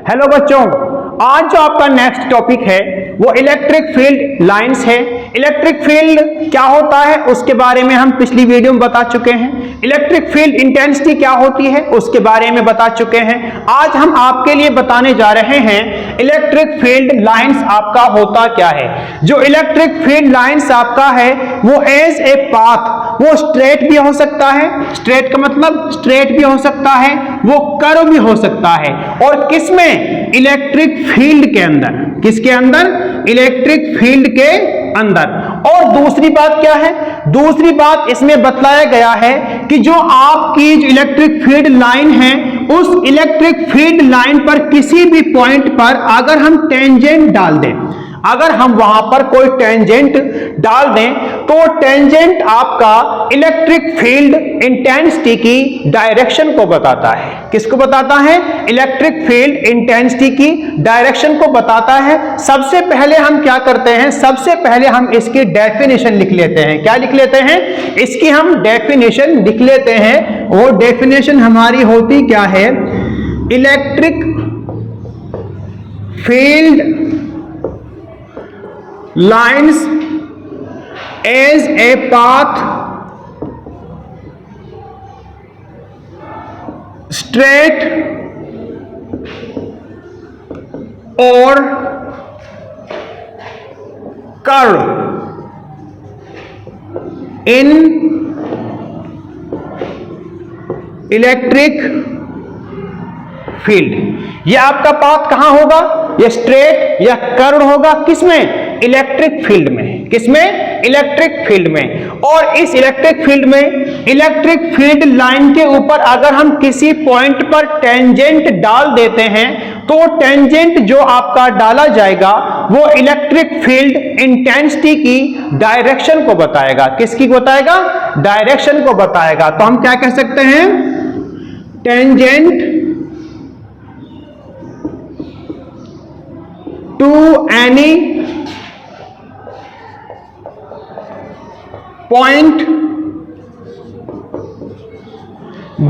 Hello बच्चों, आज जो आपका नेक्स्ट टॉपिक है वो इलेक्ट्रिक फील्ड लाइंस है। इलेक्ट्रिक फील्ड क्या होता है उसके बारे में हम पिछली वीडियो में बता चुके हैं। इलेक्ट्रिक फील्ड इंटेंसिटी क्या होती है उसके बारे में बता चुके हैं। आज हम आपके लिए बताने जा रहे हैं इलेक्ट्रिक फील्ड लाइंस आपका होता क्या है। जो इलेक्ट्रिक फील्ड लाइंस आपका है वो एज ए पाथ, वो स्ट्रेट भी हो सकता है, स्ट्रेट का मतलब स्ट्रेट भी हो सकता है, वो कर्व भी हो सकता है। और किसमें? इलेक्ट्रिक फील्ड के अंदर। किसके अंदर? इलेक्ट्रिक फील्ड के अंदर। और दूसरी बात क्या है? दूसरी बात इसमें बतलाया गया है कि जो आपकी जो इलेक्ट्रिक फील्ड लाइन है उस इलेक्ट्रिक फील्ड लाइन पर किसी भी पॉइंट पर अगर हम टेंजेंट डाल दें, अगर हम वहां पर कोई टेंजेंट डाल दें तो टेंजेंट आपका इलेक्ट्रिक फील्ड इंटेंसिटी की डायरेक्शन को बताता है। किसको बताता है? इलेक्ट्रिक फील्ड इंटेंसिटी की डायरेक्शन को बताता है। सबसे पहले हम क्या करते हैं? सबसे पहले हम इसकी डेफिनेशन लिख लेते हैं। क्या लिख लेते हैं? इसकी हम डेफिनेशन लिख लेते हैं। वो डेफिनेशन हमारी होती क्या है? Electric field lines as a path straight or curve in electric field. ये आपका पाथ कहां होगा? ये स्ट्रेट या कर्व होगा। किसमें? इलेक्ट्रिक फील्ड में। किसमें? इलेक्ट्रिक फील्ड में। और इस इलेक्ट्रिक फील्ड में इलेक्ट्रिक फील्ड लाइन के ऊपर अगर हम किसी पॉइंट पर टेंजेंट डाल देते हैं तो टेंजेंट जो आपका डाला जाएगा वो इलेक्ट्रिक फील्ड इंटेंसिटी की डायरेक्शन को बताएगा। किसकी बताएगा? डायरेक्शन को बताएगा। तो हम क्या कह सकते हैं? Tangent to any point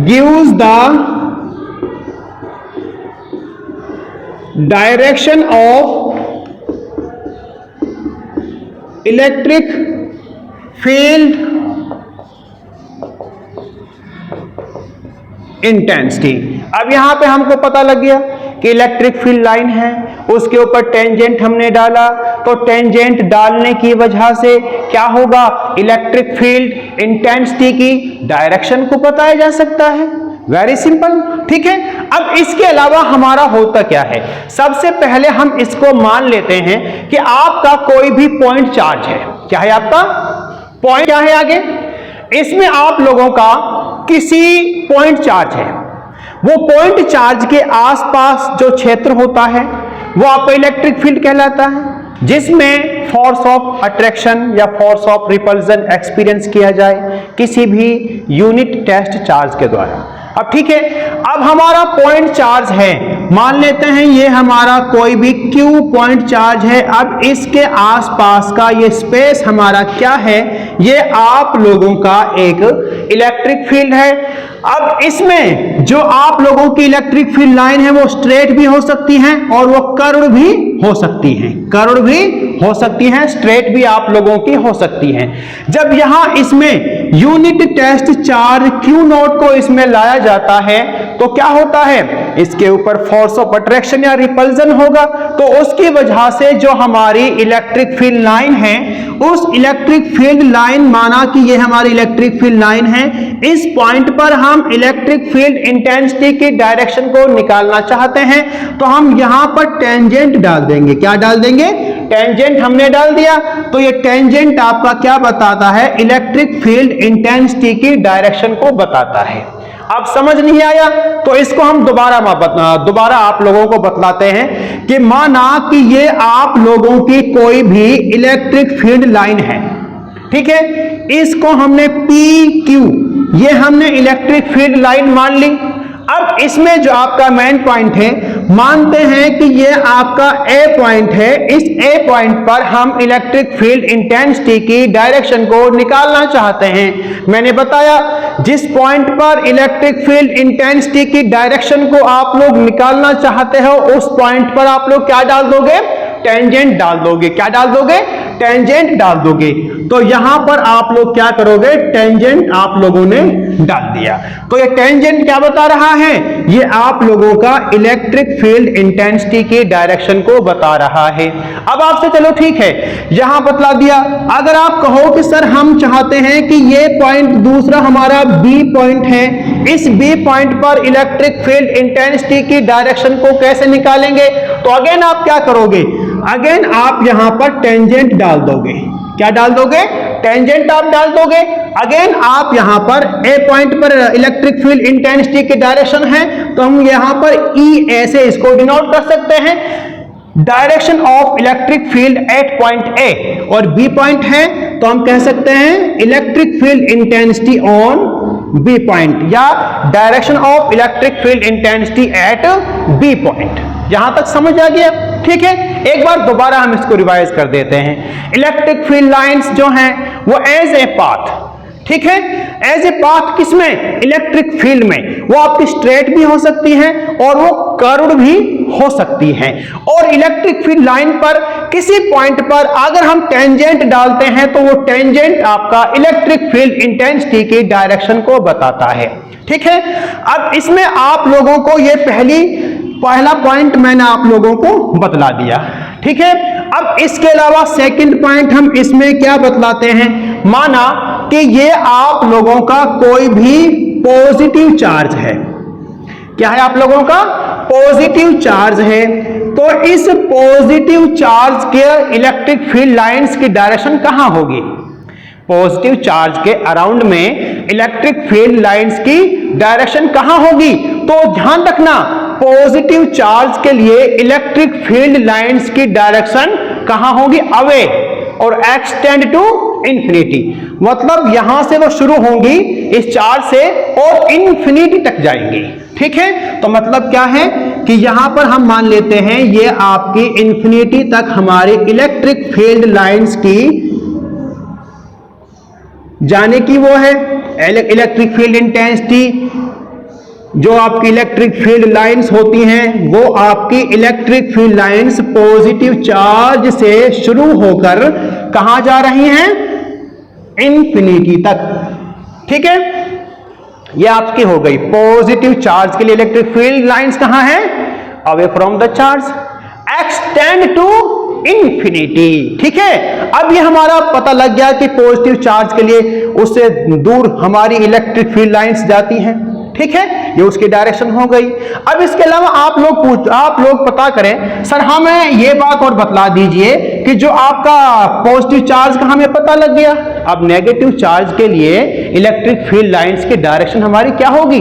gives the direction of electric field intensity. अब यहां पे हमको पता लग गया कि इलेक्ट्रिक फील्ड लाइन है, उसके ऊपर टेंजेंट हमने डाला तो टेंजेंट डालने की वजह से क्या होगा? इलेक्ट्रिक फील्ड इंटेंसिटी की डायरेक्शन को बताया जा सकता है। वेरी सिंपल, ठीक है। अब इसके अलावा हमारा होता क्या है? सबसे पहले हम इसको मान लेते हैं कि आपका कोई भी पॉइंट चार्ज है। क्या है आपका पॉइंट? क्या है आगे? इसमें आप लोगों का किसी पॉइंट चार्ज है। वो पॉइंट चार्ज के आसपास जो क्षेत्र होता है वो आपका इलेक्ट्रिक फील्ड कहलाता है, जिसमें फोर्स ऑफ अट्रैक्शन या फोर्स ऑफ रिपल्जन एक्सपीरियंस किया जाए किसी भी यूनिट टेस्ट चार्ज के द्वारा। अब ठीक है, अब हमारा पॉइंट चार्ज है, मान लेते हैं ये हमारा कोई भी Q पॉइंट चार्ज है। अब इसके आसपास का ये स्पेस हमारा क्या है? ये आप लोगों का एक इलेक्ट्रिक फील्ड है। अब इसमें जो आप लोगों की इलेक्ट्रिक फील्ड लाइन है वो स्ट्रेट भी हो सकती हैं और वो कर्व भी हो सकती हैं। कर्व भी हो सकती हैं, स्ट्रेट भी आप लोगों की हो सकती हैं। जब यहां इसमें यूनिट टेस्ट चार्ज Q0 को इसमें लाया जाता है तो क्या होता है? इसके ऊपर फोर्स ऑफ अट्रैक्शन या रिपल्जन होगा। तो उसकी वजह से जो हमारी इलेक्ट्रिक फील्ड लाइन है, उस इलेक्ट्रिक फील्ड लाइन, माना कि ये हमारी इलेक्ट्रिक फील्ड लाइन है, इस पॉइंट पर हम इलेक्ट्रिक फील्ड इंटेंसिटी की डायरेक्शन को निकालना चाहते हैं तो हम यहां पर टेंजेंट डाल देंगे। क्या डाल देंगे? टेंजेंट हमने डाल दिया तो ये टेंजेंट आपका क्या बताता है? इलेक्ट्रिक फील्ड इंटेंसिटी की डायरेक्शन को बताता है। अब समझ नहीं आया तो इसको हम दोबारा आप लोगों को बतलाते हैं कि माना कि ये आप लोगों की कोई भी इलेक्ट्रिक फील्ड लाइन है, ठीक है। इसको हमने PQ, ये हमने इलेक्ट्रिक फील्ड लाइन मान ली। अब इसमें जो आपका मेन पॉइंट है मानते हैं कि ये आपका ए पॉइंट है, इस ए पॉइंट पर हम इलेक्ट्रिक फील्ड इंटेंसिटी की डायरेक्शन को निकालना चाहते हैं। मैंने बताया जिस पॉइंट पर इलेक्ट्रिक फील्ड इंटेंसिटी की डायरेक्शन को आप लोग निकालना चाहते हो उस पॉइंट पर आप लोग क्या डाल दोगे, टेंजेंट डाल दोगे। क्या डाल दोगे, टेंजेंट डाल दोगे। तो यहां पर आप लोग क्या करोगे, टेंजेंट आप लोगों ने डाल दिया। तो ये टेंजेंट क्या बता रहा है, ये आप लोगों का इलेक्ट्रिक फील्ड इंटेंसिटी की डायरेक्शन को बता रहा है। अब आपसे चलो ठीक है, यहां बतला दिया। अगर आप कहो कि सर हम चाहते हैं कि ये पॉइंट दूसरा हमारा बी पॉइंट है, इस बी पॉइंट पर इलेक्ट्रिक फील्ड इंटेंसिटी की डायरेक्शन को कैसे निकालेंगे, तो अगेन आप क्या करोगे, अगेन आप यहां पर टेंजेंट डाल दोगे। क्या डाल दोगे, टेंजेंट आप डाल दोगे। अगेन आप यहां पर ए पॉइंट पर इलेक्ट्रिक फील्ड इंटेंसिटी की डायरेक्शन है तो हम यहां पर ई ऐसे इसको डिनोट कर सकते हैं, direction of electric field at point A, और बी पॉइंट है तो हम कह सकते हैं electric field intensity on B point, या direction of electric field intensity at B point. यहां तक समझ आ गया, ठीक है। एक बार दोबारा हम इसको रिवाइज कर देते हैं। इलेक्ट्रिक फील्ड लाइंस जो हैं वो एज ए पाथ, ठीक है, एज ए पाथ किसमें, इलेक्ट्रिक फील्ड में, वो आपकी स्ट्रेट भी हो सकती है और वो कर्व्ड भी हो सकती है। और इलेक्ट्रिक फील्ड लाइन पर किसी पॉइंट पर अगर हम टेंजेंट डालते हैं तो वो टेंजेंट आपका इलेक्ट्रिक फील्ड इंटेंसिटी की डायरेक्शन को बताता है, ठीक है। अब इसमें आप लोगों को ये पहला पॉइंट मैंने आप लोगों को बतला दिया, ठीक है। अब इसके अलावा सेकंड पॉइंट हम इसमें क्या बतलाते हैं, माना कि ये आप लोगों का कोई भी पॉजिटिव चार्ज है। क्या है आप लोगों का, पॉजिटिव चार्ज है, तो इस पॉजिटिव चार्ज के इलेक्ट्रिक फील्ड लाइंस की डायरेक्शन कहां होगी, पॉजिटिव चार्ज के अराउंड में इलेक्ट्रिक फील्ड लाइंस की डायरेक्शन कहां होगी। तो ध्यान रखना, पॉजिटिव चार्ज के लिए इलेक्ट्रिक फील्ड लाइंस की डायरेक्शन कहां होगी, अवे, और एक्सटेंड टू इंफिनिटी, मतलब यहां से वो शुरू होंगी इस चार्ज से और इंफिनिटी तक जाएंगी, ठीक है। तो मतलब क्या है कि यहां पर हम मान लेते हैं ये आपकी इंफिनिटी तक हमारे इलेक्ट्रिक फील्ड लाइंस की जाने की वो है इलेक्ट्रिक फील्ड इंटेंसिटी। जो आपकी इलेक्ट्रिक फील्ड लाइंस होती हैं वो आपकी electric field lines positive charge से शुरू होकर कहां जा रही हैं, इंफिनिटी तक, ठीक है। ये आपकी हो गई पॉजिटिव चार्ज के लिए इलेक्ट्रिक फील्ड लाइंस कहां है, away from the charge, extend to infinity, ठीक है। अब ये हमारा पता लग गया कि पॉजिटिव चार्ज के लिए उससे दूर हमारी इलेक्ट्रिक फील्ड लाइंस जाती हैं, ठीक है, ये उसकी डायरेक्शन हो गई। अब इसके अलावा आप लोग पता करें, सर हमें ये बात और बतला दीजिए कि जो आपका पॉजिटिव चार्ज का हमें पता लग गया, अब नेगेटिव चार्ज के लिए इलेक्ट्रिक फील्ड लाइंस की डायरेक्शन हमारी क्या होगी,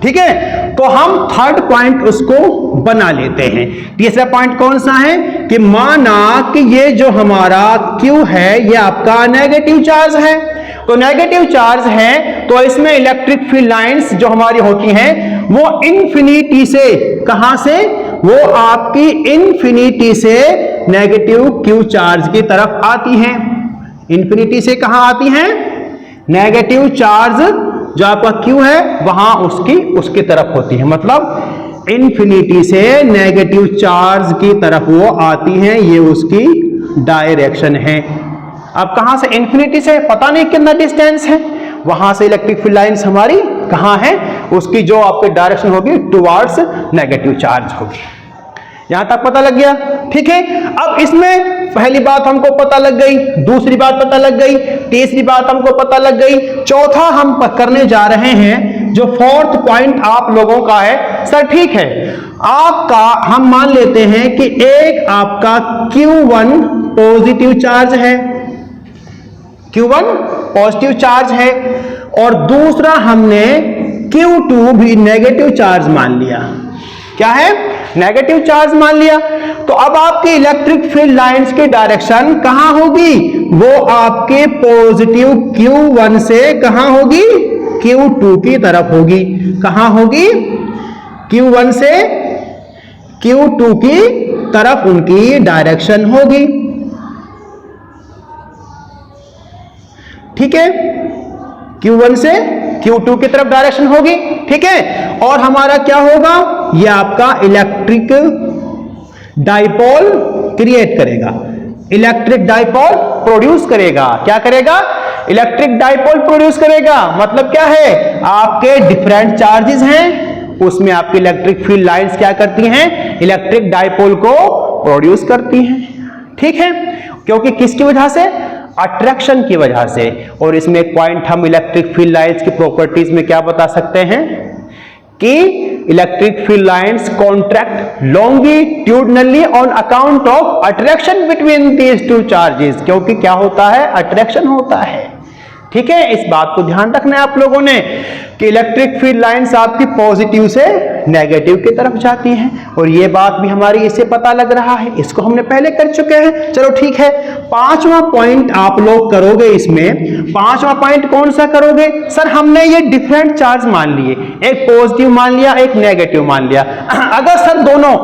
ठीक है। तो हम थर्ड पॉइंट उसको बना लेते हैं। तीसरा पॉइंट कौन सा है कि माना कि ये जो हमारा Q है ये आपका नेगेटिव चार्ज है, तो नेगेटिव चार्ज है तो इसमें इलेक्ट्रिक फील्ड लाइंस जो हमारी होती हैं वो इंफिनिटी से, कहां से, वो आपकी इंफिनिटी से नेगेटिव Q चार्ज की तरफ आती हैं। इंफिनिटी से कहां आती हैं, नेगेटिव चार्ज जो आपका Q है वहां उसकी तरफ होती है, मतलब इंफिनिटी से नेगेटिव चार्ज की तरफ वो आती हैं, ये उसकी डायरेक्शन है। अब कहां से, इंफिनिटी से पता नहीं कितना डिस्टेंस है, वहां से इलेक्ट्रिक फील्ड लाइंस हमारी कहां है, उसकी जो आपकी डायरेक्शन होगी टुवर्ड्स नेगेटिव चार्ज होगी। यहां तक पता लग गया, ठीक है। अब इसमें पहली बात हमको पता लग गई, दूसरी बात पता लग गई, तीसरी बात हमको पता लग गई, चौथा हम करने जा रहे हैं जो फोर्थ पॉइंट आप लोगों का है। सर ठीक है, आपका हम मान लेते हैं कि एक आपका Q1 पॉजिटिव चार्ज है, Q1 पॉजिटिव चार्ज है, और दूसरा हमने Q2 भी नेगेटिव चार्ज मान लिया। क्या है, नेगेटिव चार्ज मान लिया। तो अब आपकी इलेक्ट्रिक फील्ड लाइंस की डायरेक्शन कहां होगी, वो आपके पॉजिटिव Q1 से कहां होगी, Q2 की तरफ होगी। कहां होगी, Q1 से Q2 की तरफ उनकी डायरेक्शन होगी। ठीक है, Q1 से Q2 की तरफ डायरेक्शन होगी। ठीक है, और हमारा क्या होगा, ये आपका इलेक्ट्रिक डाइपोल क्रिएट करेगा, इलेक्ट्रिक डाइपोल प्रोड्यूस करेगा। क्या करेगा, इलेक्ट्रिक डाइपोल प्रोड्यूस करेगा। मतलब क्या है, आपके डिफरेंट चार्जेस हैं, उसमें आपकी इलेक्ट्रिक फील्ड लाइंस क्या करती हैं, इलेक्ट्रिक डाइपोल को प्रोड्यूस करती हैं। ठीक है, क्योंकि किसकी वजह से, अट्रैक्शन की वजह से। और इसमें एक पॉइंट हम इलेक्ट्रिक फील्ड लाइंस की प्रॉपर्टीज में क्या बता सकते हैं कि electric field lines contract longitudinally on account of attraction between these two charges, क्योंकि क्या होता है, अट्रैक्शन होता है। ठीक है, इस बात को ध्यान रखना है आप लोगों ने कि इलेक्ट्रिक फील्ड लाइंस आपकी पॉजिटिव से नेगेटिव की तरफ जाती हैं, और ये बात भी हमारी इससे पता लग रहा है, इसको हमने पहले कर चुके हैं। चलो ठीक है, पांचवा पॉइंट आप लोग करोगे। इसमें पांचवा पॉइंट कौन सा करोगे, सर हमने ये डिफरेंट चार्ज मान लिए, एक पॉजिटिव मान लिया, एक नेगेटिव मान लिया। अगर सर दोनों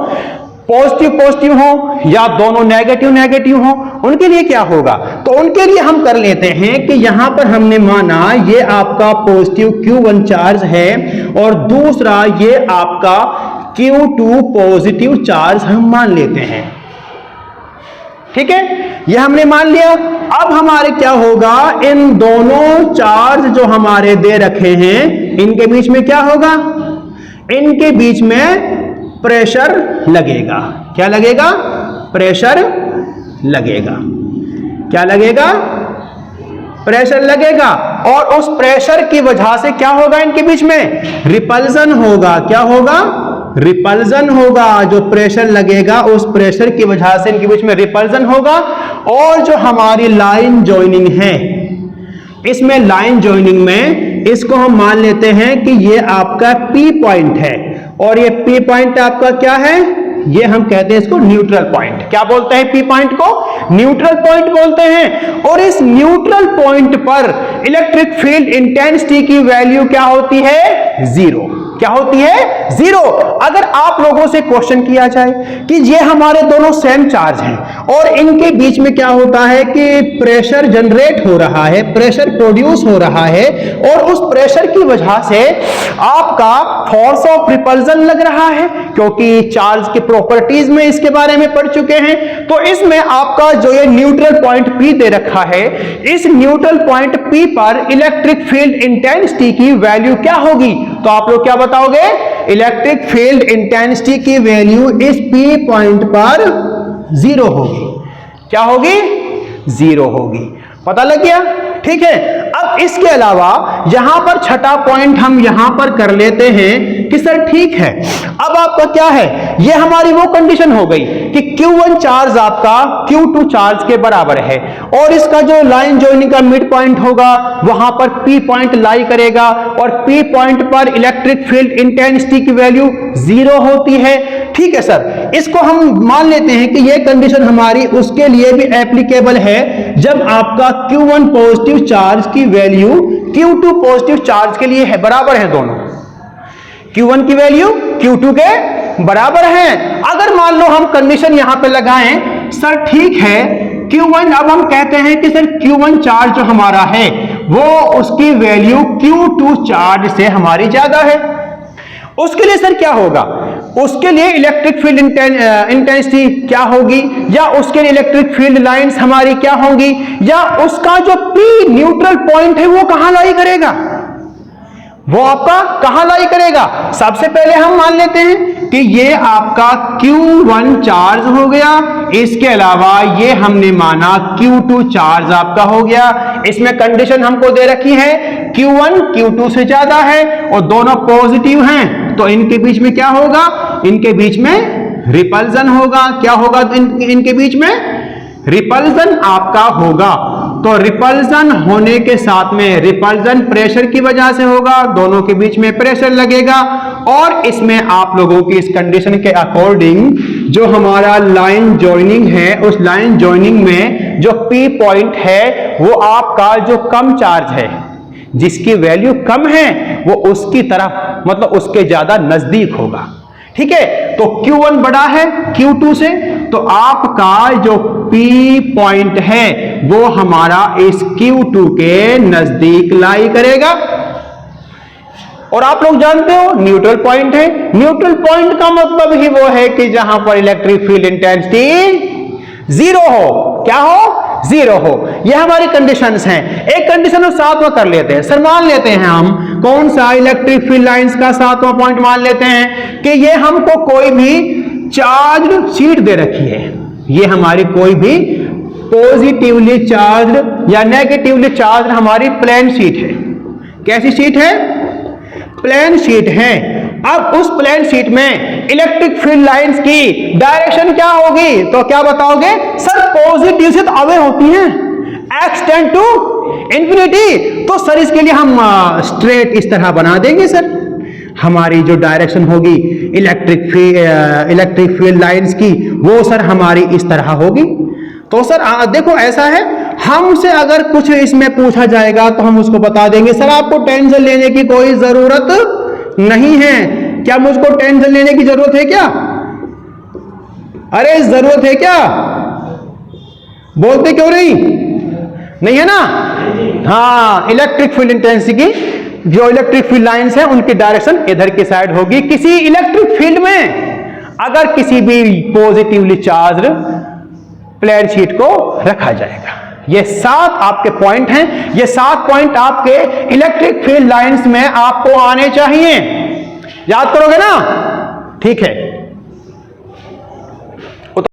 पॉजिटिव पॉजिटिव हो या दोनों नेगेटिव नेगेटिव हो, उनके लिए क्या होगा, तो उनके लिए हम कर लेते हैं कि यहां पर हमने माना ये आपका पॉजिटिव Q1 चार्ज है और दूसरा ये आपका Q2 पॉजिटिव चार्ज हम मान लेते हैं। ठीक है, ये हमने मान लिया। अब हमारे क्या होगा, इन दोनों चार्ज जो हमारे दे रखे हैं, इनके बीच में क्या होगा, इनके बीच में प्रेशर लगेगा। क्या लगेगा, प्रेशर लगेगा। क्या लगेगा, प्रेशर लगेगा, और उस प्रेशर की वजह से क्या होगा, इनके बीच में रिपल्जन होगा। क्या होगा, रिपल्जन होगा। जो प्रेशर लगेगा उस प्रेशर की वजह से इनके बीच में रिपल्जन होगा। और जो हमारी लाइन जॉइनिंग है, इसमें लाइन जॉइनिंग में इसको हम मान लेते हैं कि ये आपका P पॉइंट है, और ये P पॉइंट आपका क्या है, ये हम कहते हैं इसको न्यूट्रल पॉइंट। क्या बोलते हैं, P पॉइंट को न्यूट्रल पॉइंट बोलते हैं। और इस न्यूट्रल पॉइंट पर इलेक्ट्रिक फील्ड इंटेंसिटी की वैल्यू क्या होती है, जीरो। क्या होती है, जीरो। अगर आप लोगों से क्वेश्चन किया जाए कि ये हमारे दोनों सेम चार्ज हैं और इनके बीच में क्या होता है कि प्रेशर जनरेट हो रहा है, प्रेशर प्रोड्यूस हो रहा है, और उस प्रेशर की वजह से आपका फोर्स ऑफ रिपल्जन लग रहा है, क्योंकि चार्ज की प्रॉपर्टीज में इसके बारे में पढ़ चुके हैं। तो इसमें आपका जो ये न्यूट्रल पॉइंट P दे रखा है, इस न्यूट्रल पॉइंट P पर इलेक्ट्रिक फील्ड इंटेंसिटी की वैल्यू क्या होगी, तो आप लोग क्या बताओगे, इलेक्ट्रिक फील्ड इंटेंसिटी की वैल्यू इस P पॉइंट पर जीरो होगी। क्या होगी, जीरो होगी। पता लग गया, ठीक है। अब इसके अलावा यहां पर छठा पॉइंट हम यहां पर कर लेते हैं कि सर ठीक है, अब आपका क्या है, ये हमारी वो कंडीशन हो गई कि Q1 चार्ज आपका Q2 चार्ज के बराबर है, और इसका जो लाइन जॉइनिंग का मिड पॉइंट होगा वहां पर P पॉइंट लाई करेगा, और P पॉइंट पर इलेक्ट्रिक फील्ड इंटेंसिटी की वैल्यू जीरो होती है। ठीक है सर, इसको हम मान लेते हैं कि यह कंडीशन हमारी उसके लिए भी एप्लीकेबल है जब आपका Q1 पॉजिटिव चार्ज की वैल्यू Q2 पॉजिटिव चार्ज के लिए है, बराबर है दोनों। Q1 की वैल्यू Q2 के बराबर है। अगर मान लो हम कंडीशन यहां पे लगाएं, सर ठीक है Q1, अब हम कहते हैं कि सर Q1 चार्ज जो हमारा है वो उसकी वैल्यू Q2 चार्ज से हमारी ज्यादा है। उसके लिए सर क्या होगा, उसके लिए इलेक्ट्रिक फील्ड इंटेंसिटी क्या होगी, या उसके लिए इलेक्ट्रिक फील्ड लाइंस हमारी क्या होंगी, या उसका जो P न्यूट्रल पॉइंट है वो कहां लाई करेगा, वो आपका कहां लाई करेगा। सबसे पहले हम मान लेते हैं कि ये आपका Q1 चार्ज हो गया, इसके अलावा ये हमने माना Q2 चार्ज आपका हो गया। इसमें कंडीशन हमको दे रखी है Q1 Q2 से ज्यादा है और दोनों पॉजिटिव हैं, तो इनके बीच में क्या होगा, इनके बीच में रिपल्जन होगा। क्या होगा, इनके बीच में रिपल्जन आपका होगा। तो रिपल्जन होने के साथ में रिपल्जन प्रेशर की वजह से होगा, दोनों के बीच में प्रेशर लगेगा, और इसमें आप लोगों की इस कंडीशन के अकॉर्डिंग जो हमारा लाइन जॉइनिंग है, उस लाइन जॉइनिंग में जो P पॉइंट है वो आपका जो कम चार्ज है, जिसकी वैल्यू कम है, वो उसकी तरफ मतलब उसके ज्यादा नजदीक होगा। ठीक है, तो Q1 बड़ा है Q2 से, तो आपका जो P पॉइंट है वो हमारा इस Q2 के नजदीक लाई करेगा। और आप लोग जानते हो न्यूट्रल पॉइंट है, न्यूट्रल पॉइंट का मतलब ही वो है कि जहां पर इलेक्ट्रिक फील्ड इंटेंसिटी जीरो हो। क्या हो? जीरो हो। ये हमारी कंडीशंस हैं। एक कंडीशन हम सातवां कर लेते हैं सर, मान लेते हैं हम कौन सा इलेक्ट्रिक फील्ड लाइंस का सातवां पॉइंट मान लेते हैं कि ये हमको कोई भी चार्ज शीट दे रखी है, ये हमारी कोई भी पॉजिटिवली चार्ज या नेगेटिवली चार्ज हमारी प्लेन शीट है। कैसी शीट है? प्लेन शीट है। अब उस प्लेन शीट में इलेक्ट्रिक फील्ड लाइंस की डायरेक्शन क्या होगी? तो क्या बताओगे सर? पॉजिटिव से तो अवे होती हैं, एक्स टेंड टू इंफिनिटी। तो सर इसके लिए हम स्ट्रेट इस तरह बना देंगे सर, हमारी जो डायरेक्शन होगी इलेक्ट्रिक फील्ड लाइंस की वो सर हमारी इस तरह होगी। तो सर देखो ऐसा है, हमसे अगर कुछ इसमें पूछा जाएगा तो हम उसको बता देंगे सर आपको टेंशन लेने की कोई जरूरत नहीं है। क्या मुझको टेंशन लेने की जरूरत है क्या? अरे जरूरत है क्या? बोलते क्यों नहीं है ना? हाँ, इलेक्ट्रिक फील्ड इंटेंसिटी जो इलेक्ट्रिक फील्ड लाइंस है उनकी डायरेक्शन इधर की साइड होगी। किसी इलेक्ट्रिक फील्ड में अगर किसी भी पॉजिटिवली चार्ज प्लेन शीट को रखा जाएगा। ये 7 आपके पॉइंट हैं, ये 7 पॉइंट आपके इलेक्ट्रिक फील्ड लाइंस में आपको आने चाहिए। याद करोगे ना? ठीक है।